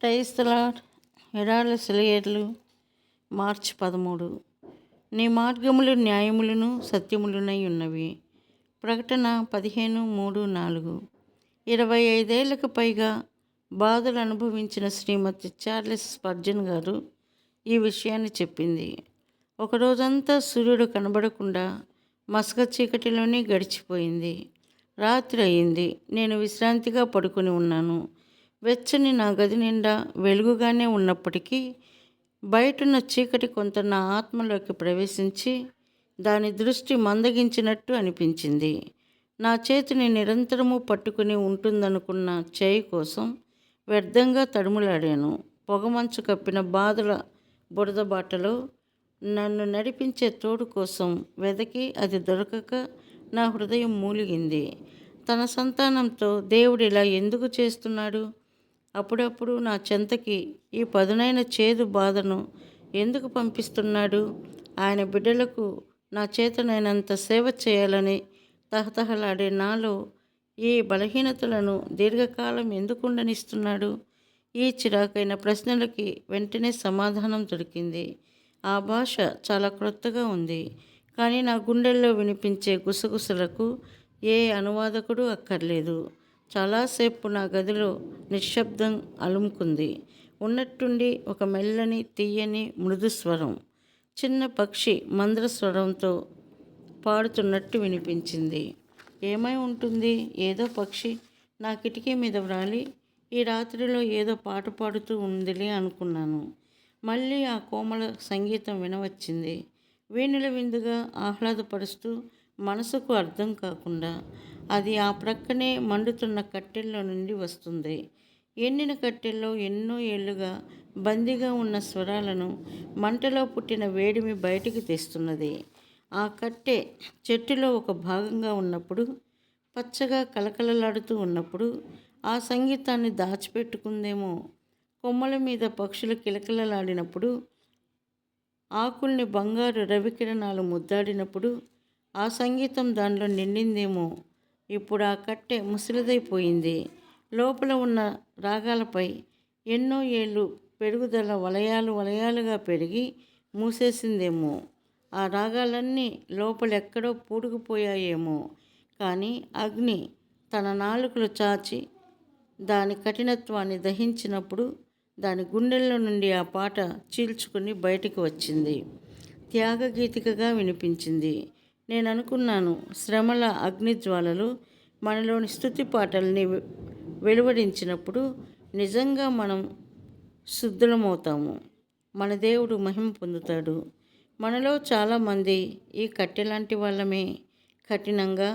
Praise the lord. ఎడారుల సెలయేర్లు మార్చి 13. నీ మార్గములు న్యాయములను సత్యములునై ఉన్నవి. ప్రకటన 15:3-4. 25 ఏళ్లకు పైగా బాధలు అనుభవించిన శ్రీమతి చార్లెస్ స్పర్జన్ గారు ఈ విషయాన్ని చెప్పింది. ఒకరోజంతా సూర్యుడు కనబడకుండా మసక చీకటిలోనే గడిచిపోయింది. రాత్రి అయింది. నేను విశ్రాంతిగా పడుకొని ఉన్నాను. వెచ్చని నా గది నిండా వెలుగుగానే ఉన్నప్పటికీ బయటున్న చీకటి కొంత నా ఆత్మలోకి ప్రవేశించి దాని దృష్టి మందగించినట్టు అనిపించింది. నా చేతిని నిరంతరము పట్టుకుని ఉంటుందనుకున్న చేయి కోసం వ్యర్థంగా తడుములాడాను. పొగమంచు కప్పిన బాధల బురద బాటలో నన్ను నడిపించే తోడు కోసం వెదకి అది దొరకక నా హృదయం మూలిగింది. తన సంతానంతో దేవుడు ఇలా ఎందుకు చేస్తున్నాడు? అప్పుడప్పుడు నా చెంతకి ఈ పదునైన చేదు బాధను ఎందుకు పంపిస్తున్నాడు? ఆయన బిడ్డలకు నా చేతనైనంత సేవ చేయాలని తహతహలాడే నాలో ఈ బలహీనతలను దీర్ఘకాలం ఎందుకు ఉండనిస్తున్నాడు? ఈ చిరాకైన ప్రశ్నలకి వెంటనే సమాధానం దొరికింది. ఆ భాష చాలా క్రొత్తగా ఉంది, కానీ నా గుండెల్లో వినిపించే గుసగుసలకు ఏ అనువాదకుడు అక్కర్లేదు. చాలాసేపు నా గదిలో నిశ్శబ్దం అలుముకుంది. ఉన్నట్టుండి ఒక మెల్లని తీయని మృదుస్వరం చిన్న పక్షి మంద్ర స్వరంతో పాడుతున్నట్టు వినిపించింది. ఏమై ఉంటుంది? ఏదో పక్షి నా కిటికీ మీద వ్రాలి ఈ రాత్రిలో ఏదో పాట పాడుతూ ఉందిలే అనుకున్నాను. మళ్ళీ ఆ కోమల సంగీతం వినవచ్చింది. వీణుల విందుగా ఆహ్లాదపరుస్తూ, మనసుకు అర్థం కాకుండా. అది ఆ ప్రక్కనే మండుతున్న కట్టెల్లో నుండి వస్తుంది. ఎండిన కట్టెల్లో ఎన్నో ఏళ్లుగా బందీగా ఉన్న స్వరాలను మంటలో పుట్టిన వేడిమి బయటికి తెస్తున్నది. ఆ కట్టె చెట్టులో ఒక భాగంగా ఉన్నప్పుడు, పచ్చగా కలకలలాడుతూ ఉన్నప్పుడు ఆ సంగీతాన్ని దాచిపెట్టుకుందేమో. కొమ్మల మీద పక్షులు కిలకిలలాడినప్పుడు, ఆకుల్ని బంగారు రవికిరణాలు ముద్దాడినప్పుడు ఆ సంగీతం దానిలో నిండిందేమో. ఇప్పుడు ఆ కట్టె ముసలిదైపోయింది. లోపల ఉన్న రాగాలపై ఎన్నో ఏళ్ళు పెరుగుదల వలయాలు వలయాలుగా పెరిగి మూసేసిందేమో. ఆ రాగాలన్నీ లోపలెక్కడో పూడుకుపోయాయేమో. కానీ అగ్ని తన నాలుకలు చాచి దాని కఠినత్వాన్ని దహించినప్పుడు దాని గుండెల్లో నుండి ఆ పాట చీల్చుకుని బయటికి వచ్చింది. త్యాగగీతికగా వినిపించింది. నేను అనుకున్నాను, శ్రమల అగ్నిజ్వాలలు మనలోని స్తుతి పాటల్ని వెలువడించినప్పుడు నిజంగా మనం శుద్ధులమవుతాము. మన దేవుడు మహిమ పొందుతాడు. మనలో చాలామంది ఈ కట్టెలాంటి వాళ్ళమే. కఠినంగా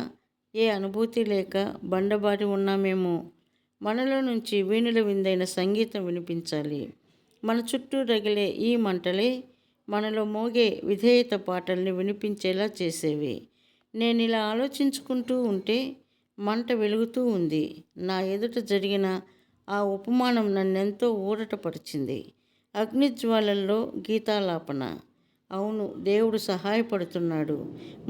ఏ అనుభూతి లేక బండబారి ఉన్నామేమో. మనలో నుంచి వీణుల విందైన సంగీతం వినిపించాలి. మన చుట్టూ రగిలే ఈ మంటలే మనలో మోగే విధేయత పాటల్ని వినిపించేలా చేసేవి. నేను ఇలా ఆలోచించుకుంటూ ఉంటే మంట వెలుగుతూ ఉంది. నా ఎదుట జరిగిన ఆ ఉపమానం నన్నెంతో ఊరటపరిచింది. అగ్నిజ్వాలల్లో గీతాలాపన. అవును, దేవుడు సహాయపడుతున్నాడు.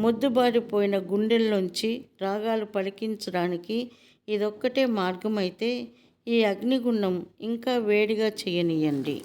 మొద్దుబారిపోయిన గుండెల్లోంచి రాగాలు పలికించడానికి ఇదొక్కటే మార్గమైతే ఈ అగ్నిగుండం ఇంకా వేడిగా చేయనియండి.